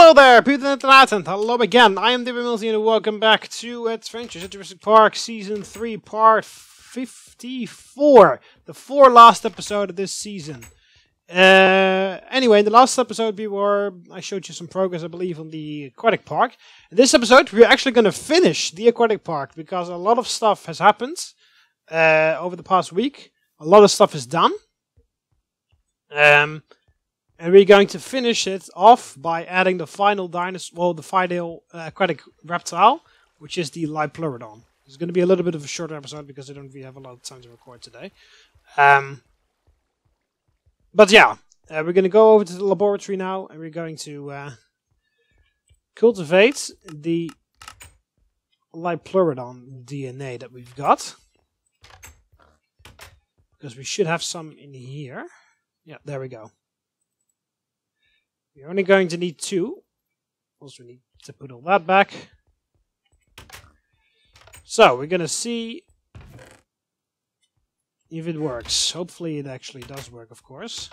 Hello there, people in the internet, and hello again. I am TheMBmulti, and welcome back to Adventures at Jurassic Park Season 3, Part 54. The 4 last episode of this season. Anyway, in the last episode I showed you some progress, I believe, on the Aquatic Park. In this episode, we're actually going to finish the Aquatic Park, because a lot of stuff has happened over the past week. A lot of stuff is done. And we're going to finish it off by adding the final dinosaur, well, the final aquatic reptile, which is the Liopleurodon. It's going to be a little bit of a shorter episode because I don't really have a lot of time to record today. But yeah, we're going to go over to the laboratory now, and we're going to cultivate the Liopleurodon DNA that we've got. Because we should have some in here. Yeah, there we go. We're only going to need 2. Also, we need to put all that back. So, we're going to see if it works. Hopefully, it actually does work, of course.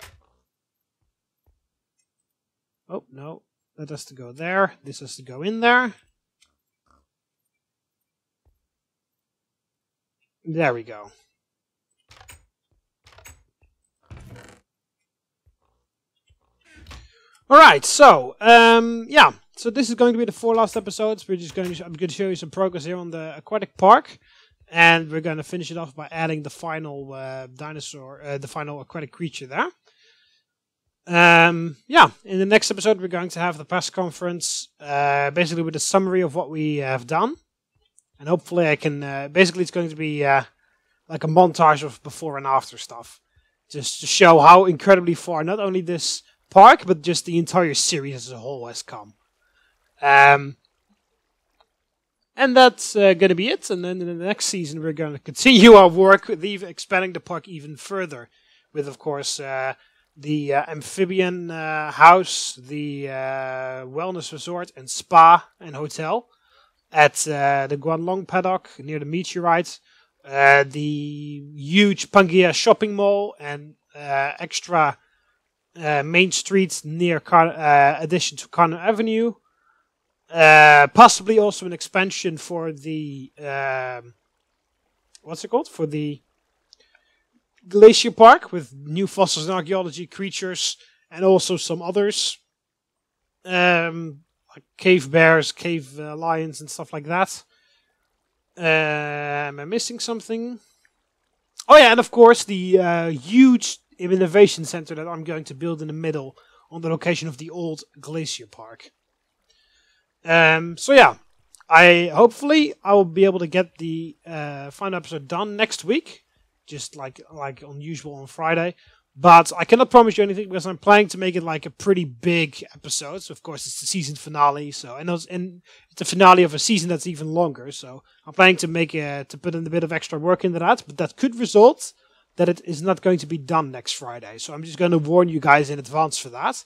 Oh, no. That has to go there. This has to go in there. There we go. Alright, so, yeah, so this is going to be the 4 last episodes. I'm going to show you some progress here on the Aquatic Park, and we're going to finish it off by adding the final the final aquatic creature there. Yeah, in the next episode we're going to have the press conference, basically with a summary of what we have done, and hopefully I can, basically it's going to be like a montage of before and after stuff, just to show how incredibly far not only this park, but just the entire series as a whole has come. And that's going to be it. And then in the next season, we're going to continue our work with expanding the park even further. With, of course, the amphibian house, the wellness resort and spa and hotel at the Guanlong paddock near the meteorite, the huge Pangaea shopping mall, and extra main streets near addition to Connor Avenue. Possibly also an expansion for the what's it called? For the Glacier Park with new fossils and archaeology creatures, and also some others, like cave bears, cave lions, and stuff like that. Am I missing something? Oh yeah, and of course the huge innovation center that I'm going to build in the middle on the location of the old Glacier Park. So yeah, hopefully I will be able to get the final episode done next week, just like unusual on Friday. But I cannot promise you anything because I'm planning to make it like a pretty big episode. So of course it's the season finale. So and it's the finale of a season that's even longer. So I'm planning to put in a bit of extra work into that, but that could result that it is not going to be done next Friday. So I'm just going to warn you guys in advance for that.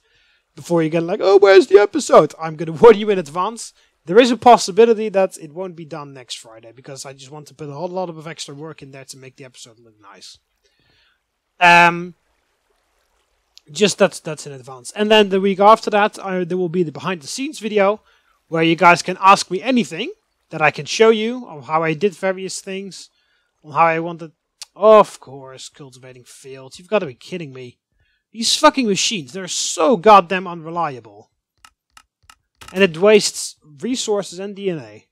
Before you get like, oh, where's the episode? I'm going to warn you in advance. There is a possibility that it won't be done next Friday, because I just want to put a whole lot of extra work in there to make the episode look nice. Just that's in advance. And then the week after that, there will be the behind the scenes video, where you guys can ask me anything that I can show you, on how I did various things, on how I wanted. Of course, cultivating fields. You've got to be kidding me. These fucking machines, they're so goddamn unreliable. And it wastes resources and DNA.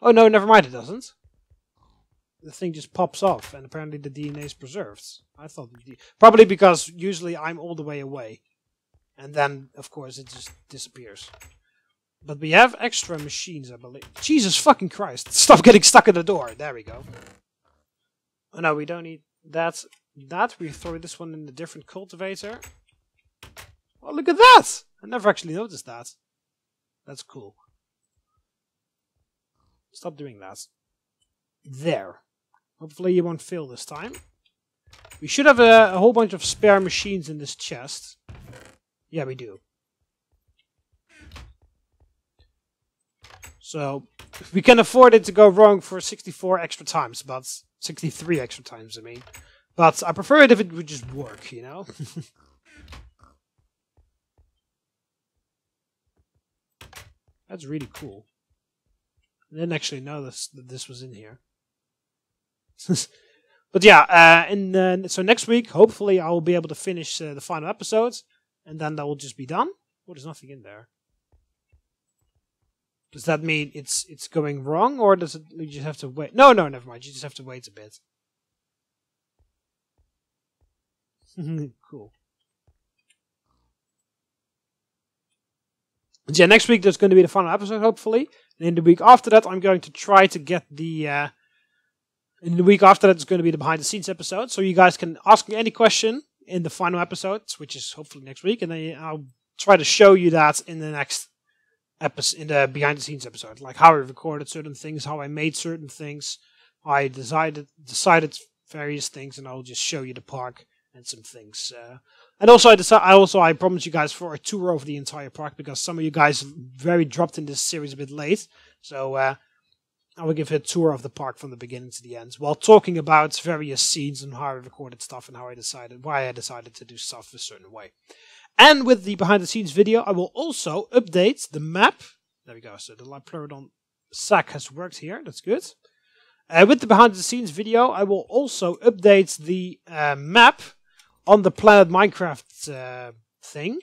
Oh no, never mind, it doesn't. The thing just pops off, and apparently the DNA is preserved. I thought... Probably because usually I'm all the way away. And then, of course, it just disappears. But we have extra machines, I believe. Jesus fucking Christ. Stop getting stuck in the door. There we go. Oh no, we don't need that. We throw this one in a different cultivator. Oh, look at that! I never actually noticed that. That's cool. Stop doing that. There. Hopefully you won't fail this time. We should have a whole bunch of spare machines in this chest. Yeah, we do. So, we can afford it to go wrong for 64 extra times, but 63 extra times, I mean. But I prefer it if it would just work, you know? That's really cool. I didn't actually know that this was in here. But yeah, so next week, hopefully, I will be able to finish the final episodes, and then that will just be done. Oh, there's nothing in there. Does that mean it's going wrong, or does it? You just have to wait? No, never mind. You just have to wait a bit. Cool. Yeah, next week there's going to be the final episode, hopefully. And in the week after that, I'm going to try to get the... in the week after that, it's going to be the behind-the-scenes episode. So you guys can ask me any question in the final episode, which is hopefully next week. And then I'll try to show you that in the next episode, in the behind-the-scenes episode. Like how I recorded certain things, how I made certain things, how I decided various things, and I'll just show you the park and some things. And also, I promised you guys for a tour of the entire park, because some of you guys very dropped in this series a bit late. So I will give a tour of the park from the beginning to the end, while talking about various scenes and how I recorded stuff and why I decided to do stuff a certain way. And with the behind the scenes video, I will also update the map. There we go. So the Liopleurodon sac has worked here. That's good. With the behind the scenes video, I will also update the map on the Planet Minecraft thing,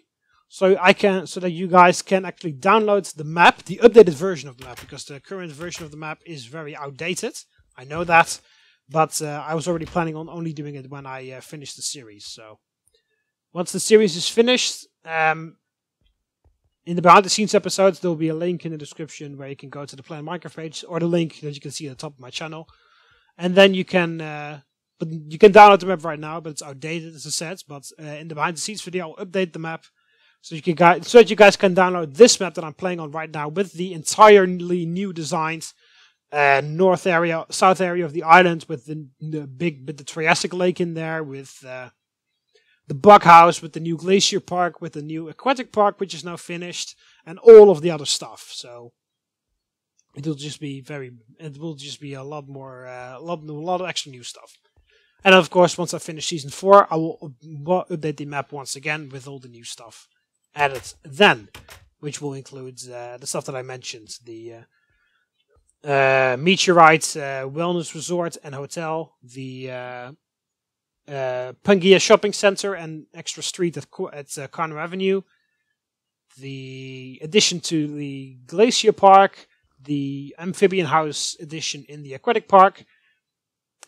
so that you guys can actually download the map, the updated version of the map, because the current version of the map is very outdated. I know that, but I was already planning on only doing it when I finish the series. So once the series is finished, in the behind the scenes episodes, there will be a link in the description where you can go to the Planet Minecraft page, or the link that you can see at the top of my channel, and then you can. But you can download the map right now, but it's outdated, as I said. But in the behind the scenes video, I'll update the map so that you guys can download this map that I'm playing on right now with the entirely new designed south area of the island, with the Triassic Lake in there, with the bug house, with the new glacier park, with the new aquatic park, which is now finished, and all of the other stuff. So it will just be a lot more, a lot of extra new stuff. And of course, once I finish Season 4, I will update the map once again with all the new stuff added then, which will include the stuff that I mentioned, the Meteorite Wellness Resort and Hotel, the Pangaea Shopping Center and extra street at Carno Avenue, the addition to the Glacier Park, the Amphibian House addition in the Aquatic Park,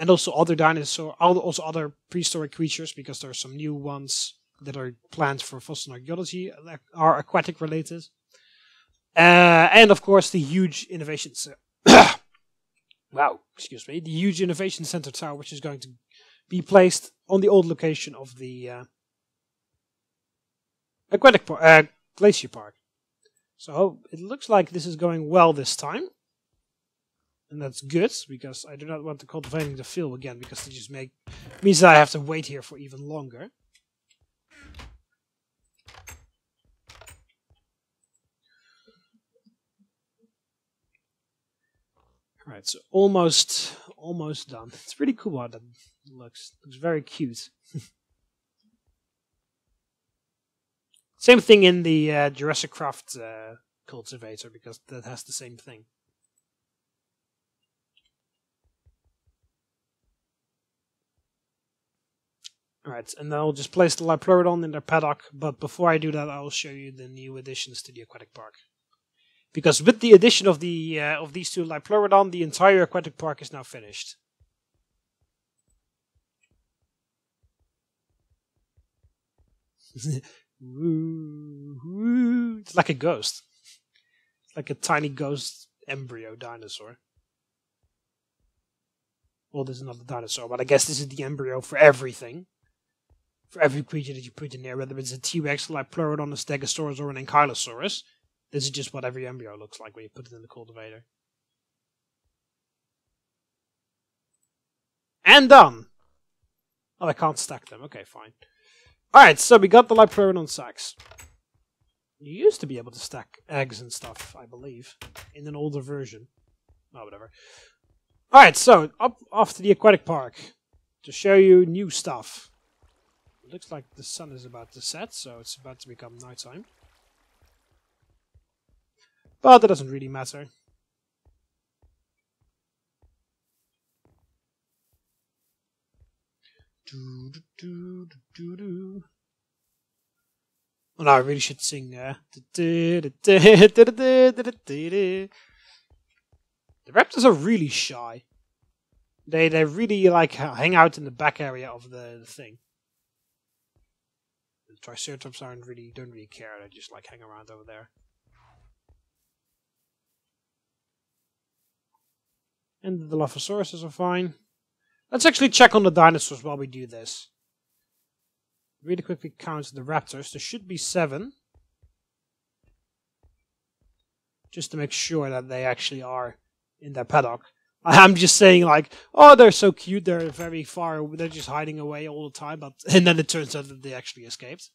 and also also other prehistoric creatures, because there are some new ones that are planned for fossil archaeology that are aquatic related. And of course the huge innovation the huge innovation center tower, which is going to be placed on the old location of the aquatic glacier park. So it looks like this is going well this time. And that's good, because I do not want the cultivating to fail again, because it just means that I have to wait here for even longer. Alright, so almost done. It's pretty cool how that looks. Looks very cute. Same thing in the Jurassic Craft cultivator, because that has the same thing. Alright, and then I'll just place the Liopleurodon in their paddock, but before I do that, I will show you the new additions to the aquatic park. Because with the addition of these two Liopleurodon, the entire aquatic park is now finished. It's like a ghost. It's like a tiny ghost embryo dinosaur. Well, this is not a dinosaur, but I guess this is the embryo for everything. For every creature that you put in there, whether it's a T-Rex, Liopleurodon, a Stegosaurus, or an Ankylosaurus. This is just what every embryo looks like when you put it in the cultivator. And done! Oh, I can't stack them. Okay, fine. Alright, so we got the Liopleurodon sacs. You used to be able to stack eggs and stuff, I believe, in an older version. Oh, whatever. Alright, so off to the aquatic park to show you new stuff. It looks like the sun is about to set, so it's about to become nighttime. But that doesn't really matter. Oh, no, I really should sing. The raptors are really shy. They really like hang out in the back area of the thing. The Triceratops don't really care. They just like hang around over there. And the Dilophosauruses are fine. Let's actually check on the dinosaurs while we do this. Really quickly count the raptors. There should be 7. Just to make sure that they actually are in their paddock. I'm just saying like, oh, they're so cute. They're very far. They're just hiding away all the time. And then it turns out that they actually escaped.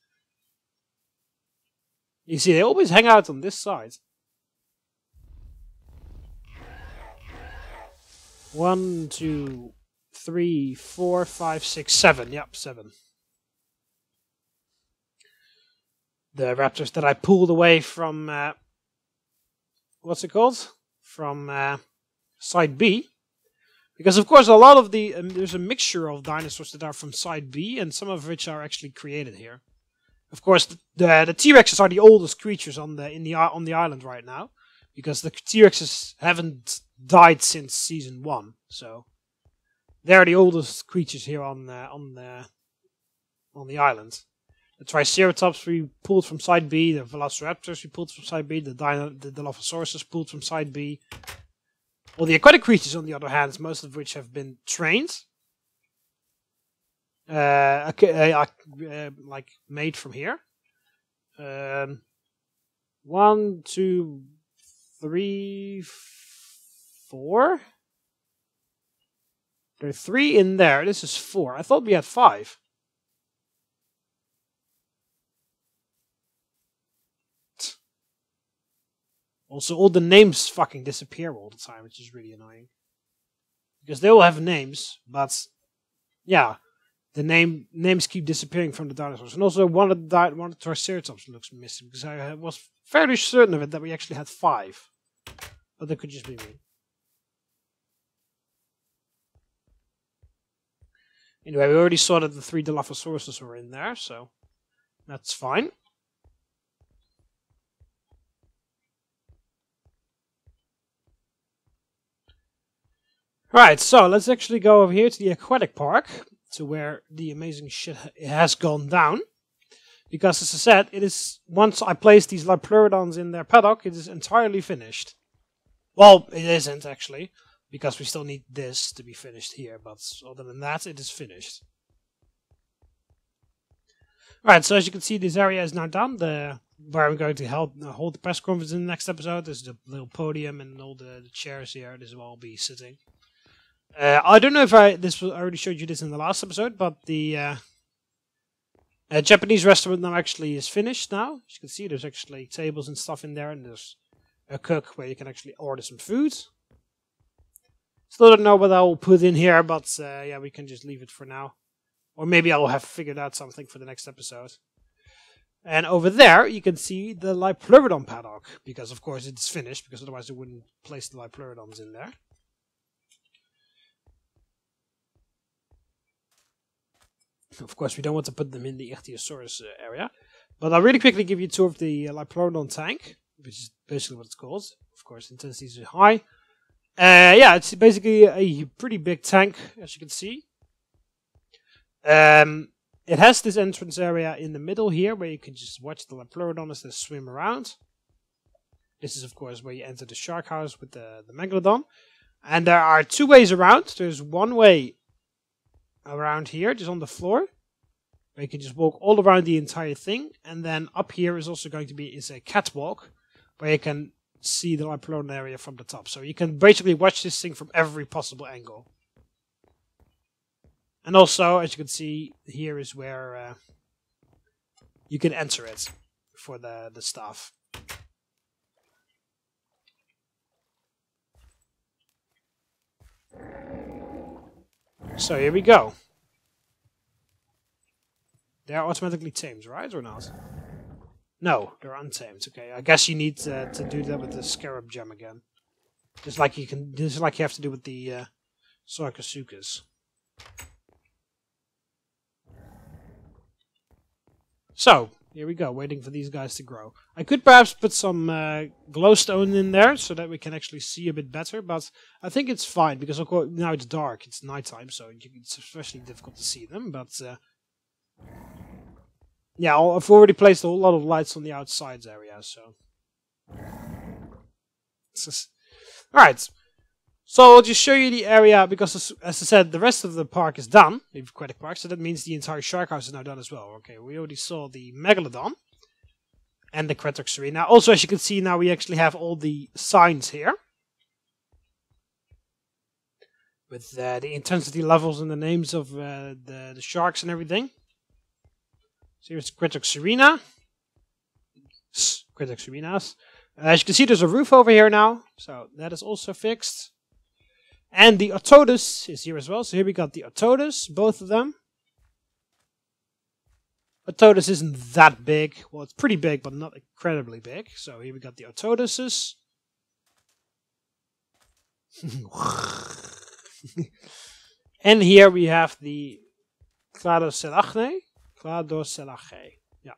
You see, they always hang out on this side. 1, 2, 3, 4, 5, 6, 7. Yep, 7. The raptors that I pulled away from, what's it called? From side B. Because, of course, a lot of the, there's a mixture of dinosaurs that are from side B, and some of which are actually created here. Of course, the T-Rexes are the oldest creatures on the island right now. Because the T-Rexes haven't died since season 1, so they're the oldest creatures here on the island. The Triceratops we pulled from side B, the Velociraptors we pulled from side B, the Dilophosaurus pulled from side B. Well, the aquatic creatures, on the other hand, most of which have been trained, like made from here. 1, 2, 3, 4. There are 3 in there. This is 4. I thought we had 5. Also, all the names fucking disappear all the time, which is really annoying. Because they all have names, but yeah, the names keep disappearing from the dinosaurs. And also, one of the Triceratops looks missing, because I was fairly certain of it that we actually had 5. But that could just be me. Anyway, we already saw that the 3 Dilophosauruses were in there, so that's fine. Right, so let's actually go over here to the Aquatic Park, to where the amazing shit has gone down. Because, as I said, it is, once I place these Liopleurodons in their paddock, it is entirely finished. Well, it isn't actually, because we still need this to be finished here, but other than that, it is finished. Right, so as you can see, this area is now done. Where I'm going to hold the press conference in the next episode. There's the little podium and all the chairs here. This will all be sitting. I don't know if I already showed you this in the last episode, but the Japanese restaurant now actually is finished now. As you can see, there's actually tables and stuff in there, and there's a cook where you can actually order some food. Still don't know what I'll put in here, but yeah, we can just leave it for now. Or maybe I'll have figured out something for the next episode. And over there, you can see the Liopleurodon paddock, because of course it's finished, because otherwise they wouldn't place the Liopleurodons in there. Of course, we don't want to put them in the Ichthyosaurus area. But I'll really quickly give you a tour of the Liopleurodon tank, which is basically what it's called. Of course, intensity is high. Yeah, it's basically a pretty big tank, as you can see. It has this entrance area in the middle here, where you can just watch the Liopleurodon as they swim around. This is, of course, where you enter the shark house with the Megalodon. And there are 2 ways around. There's one way around here, just on the floor, where you can just walk all around the entire thing. And then up here is also going to be a catwalk, where you can see the Liopleurodon area from the top. So you can basically watch this thing from every possible angle. And also, as you can see, here is where you can enter it for the staff. So here we go. They are automatically tamed, right, or not? No, they're untamed. Okay, I guess you need to do that with the scarab gem again. Just like you have to do with the Sarcosuchus. So, here we go, waiting for these guys to grow. I could perhaps put some glowstone in there so that we can actually see a bit better, but I think it's fine because of course now it's dark, it's nighttime, so it's especially difficult to see them, but yeah, I've already placed a whole lot of lights on the outsides area, so... Alright, so I'll just show you the area, because as I said, the rest of the park is done, the Aquatic Park, so that means the entire shark house is now done as well. Okay, we already saw the Megalodon and the Cretox Arena. Also, as you can see, now we actually have all the signs here. With the intensity levels and the names of the sharks and everything. So here's Cretox Arena. Cretox Arenas. As you can see, there's a roof over here now, so that is also fixed. And the Otodus is here as well. So here we got the Otodus, both of them. Otodus isn't that big. Well, it's pretty big, but not incredibly big. So here we got the Otoduses. And here we have the Cladocelache. Yeah.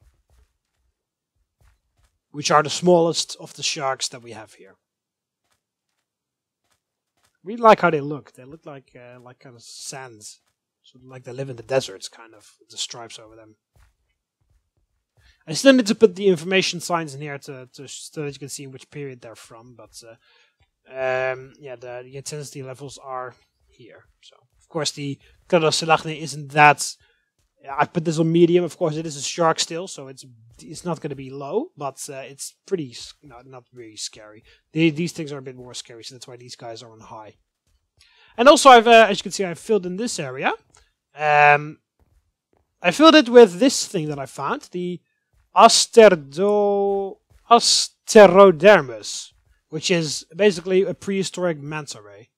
Which are the smallest of the sharks that we have here. Really like how they look. They look like kind of sands. So like they live in the deserts, kind of, with the stripes over them. I still need to put the information signs in here so that you can see which period they're from. But yeah, the intensity levels are here. So of course the Cladocelache isn't that. I put this on medium. Of course, it is a shark still, so it's not going to be low, but it's pretty not really scary. These things are a bit more scary, so that's why these guys are on high. And also, I've as you can see, I've filled in this area. I filled it with this thing that I found, the Asterodermus, which is basically a prehistoric manta ray.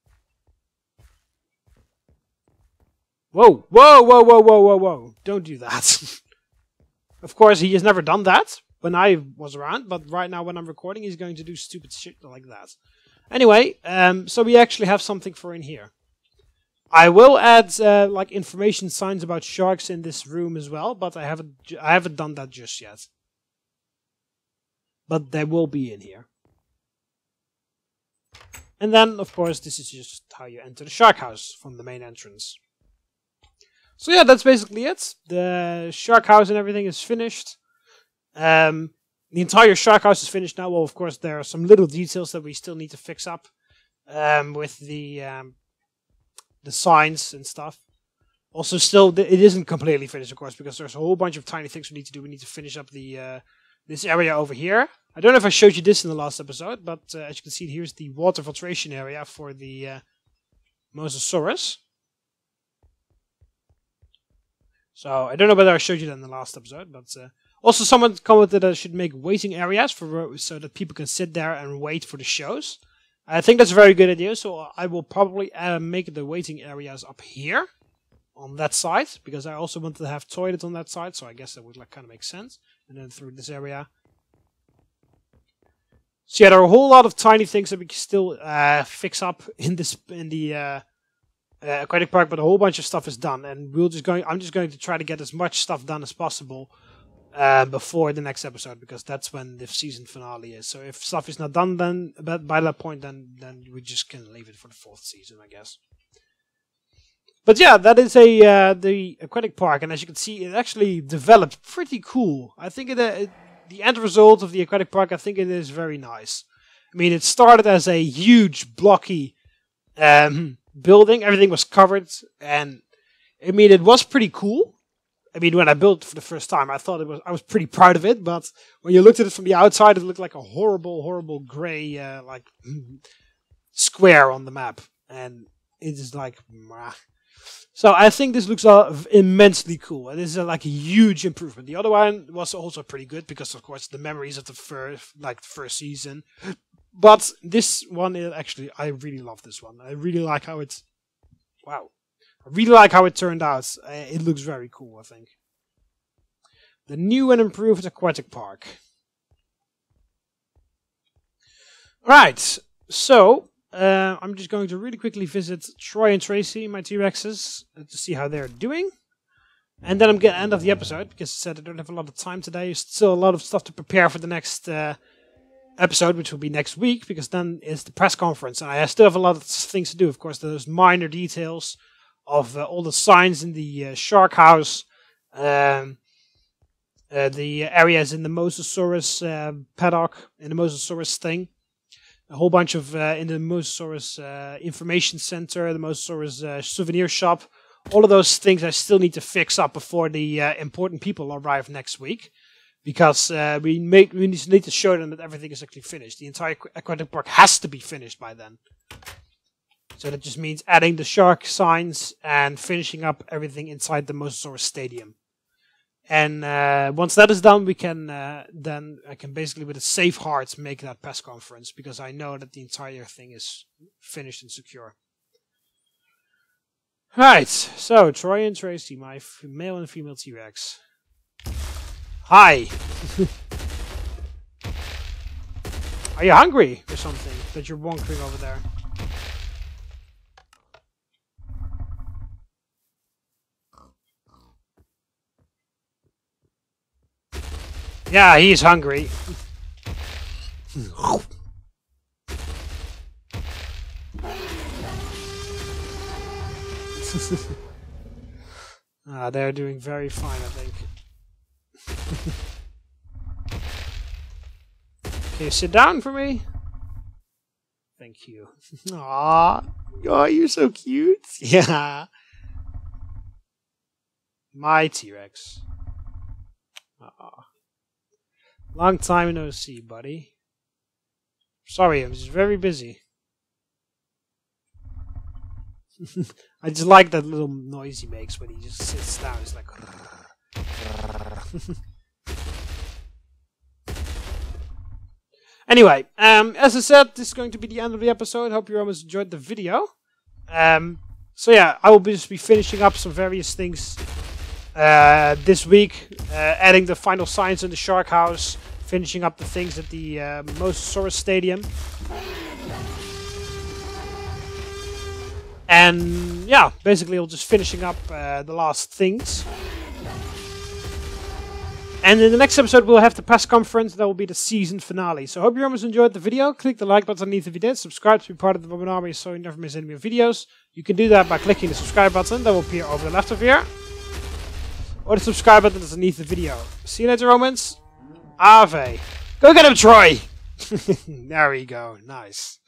Whoa, whoa, whoa, whoa, whoa, whoa, whoa. Don't do that. Of course, he has never done that when I was around, but right now when I'm recording, he's going to do stupid shit like that. Anyway, so we actually have something for in here. I will add like information signs about sharks in this room as well, but I haven't done that just yet. But they will be in here. And then, of course, this is just how you enter the shark house from the main entrance. So yeah, that's basically it. The shark house and everything is finished. The entire shark house is finished now. Well, of course, there are some little details that we still need to fix up with the signs and stuff. Also, still, it isn't completely finished, of course, because there's a whole bunch of tiny things we need to do. We need to finish up the this area over here. I don't know if I showed you this in the last episode, but as you can see, here's the water filtration area for the Mosasaurus. So, I don't know whether I showed you that in the last episode, but also someone commented that I should make waiting areas so that people can sit there and wait for the shows. I think that's a very good idea, so I will probably make the waiting areas up here, on that side, because I also wanted to have toilets on that side, so I guess that would kind of make sense. And then through this area. So yeah, there are a whole lot of tiny things that we can still fix up in the Aquatic Park, but a whole bunch of stuff is done, and I'm just going to try to get as much stuff done as possible before the next episode, because that's when the season finale is. So if stuff is not done then by that point, then we just can leave it for the 4th season, I guess. But yeah, that is the Aquatic Park, and as you can see, it actually developed pretty cool. I think the end result of the Aquatic Park, I think it is very nice. I mean, it started as a huge blocky building. Everything was covered, and I mean, it was pretty cool. I mean, when I built it for the first time, I was pretty proud of it, but when you looked at it from the outside, it looked like a horrible grey square on the map, and it is like, meh. So I think this looks immensely cool, and this is like a huge improvement. The other one was also pretty good because, of course, the memories of the first season. But this one is actually, I really love this one. I really like how it's, wow. I really like how it turned out. It looks very cool, I think. The new and improved Aquatic Park. Right, so I'm just going to really quickly visit Troy and Tracy, my T-Rexes, to see how they're doing. And then I'm going to end off the episode, because I said I don't have a lot of time today. There's still a lot of stuff to prepare for the next episode, which will be next week, because then is the press conference. And I still have a lot of things to do. Of course, those minor details of all the signs in the shark house, the areas in the Mosasaurus paddock, in the Mosasaurus thing. A whole bunch of in the Mosasaurus information center, the Mosasaurus souvenir shop. All of those things I still need to fix up before the important people arrive next week. Because we need to show them that everything is actually finished. The entire aquatic park has to be finished by then. So that just means adding the shark signs and finishing up everything inside the Mosasaurus stadium. And once that is done, we can then I can basically with a safe heart make that press conference, because I know that the entire thing is finished and secure. Right, so Troy and Tracy, my male and female T-Rex. Hi. Are you hungry or something that you're wonkering over there? Yeah, he's hungry. They're doing very fine, I think. Can you sit down for me? Thank you. Aww. Oh, you're so cute. Yeah. My T-Rex. Aww. Long time no see, buddy. Sorry, I'm just very busy. I just like that little noise he makes when he just sits down. It's like... Anyway, as I said, this is going to be the end of the episode. Hope you almost enjoyed the video. So yeah, I will just be finishing up some various things this week. Adding the final signs in the shark house. Finishing up the things at the Mosasaurus Stadium. And yeah, basically, we'll just finishing up the last things. And in the next episode, we'll have the press conference. That will be the season finale. So I hope you almost enjoyed the video. Click the like button underneath if you did. Subscribe to be part of the TheMBmulti Army so you never miss any of my videos. You can do that by clicking the subscribe button. That will appear over the left of here. Or the subscribe button that's underneath the video. See you later, Romans. Ave. Go get him, Troy! There we go. Nice.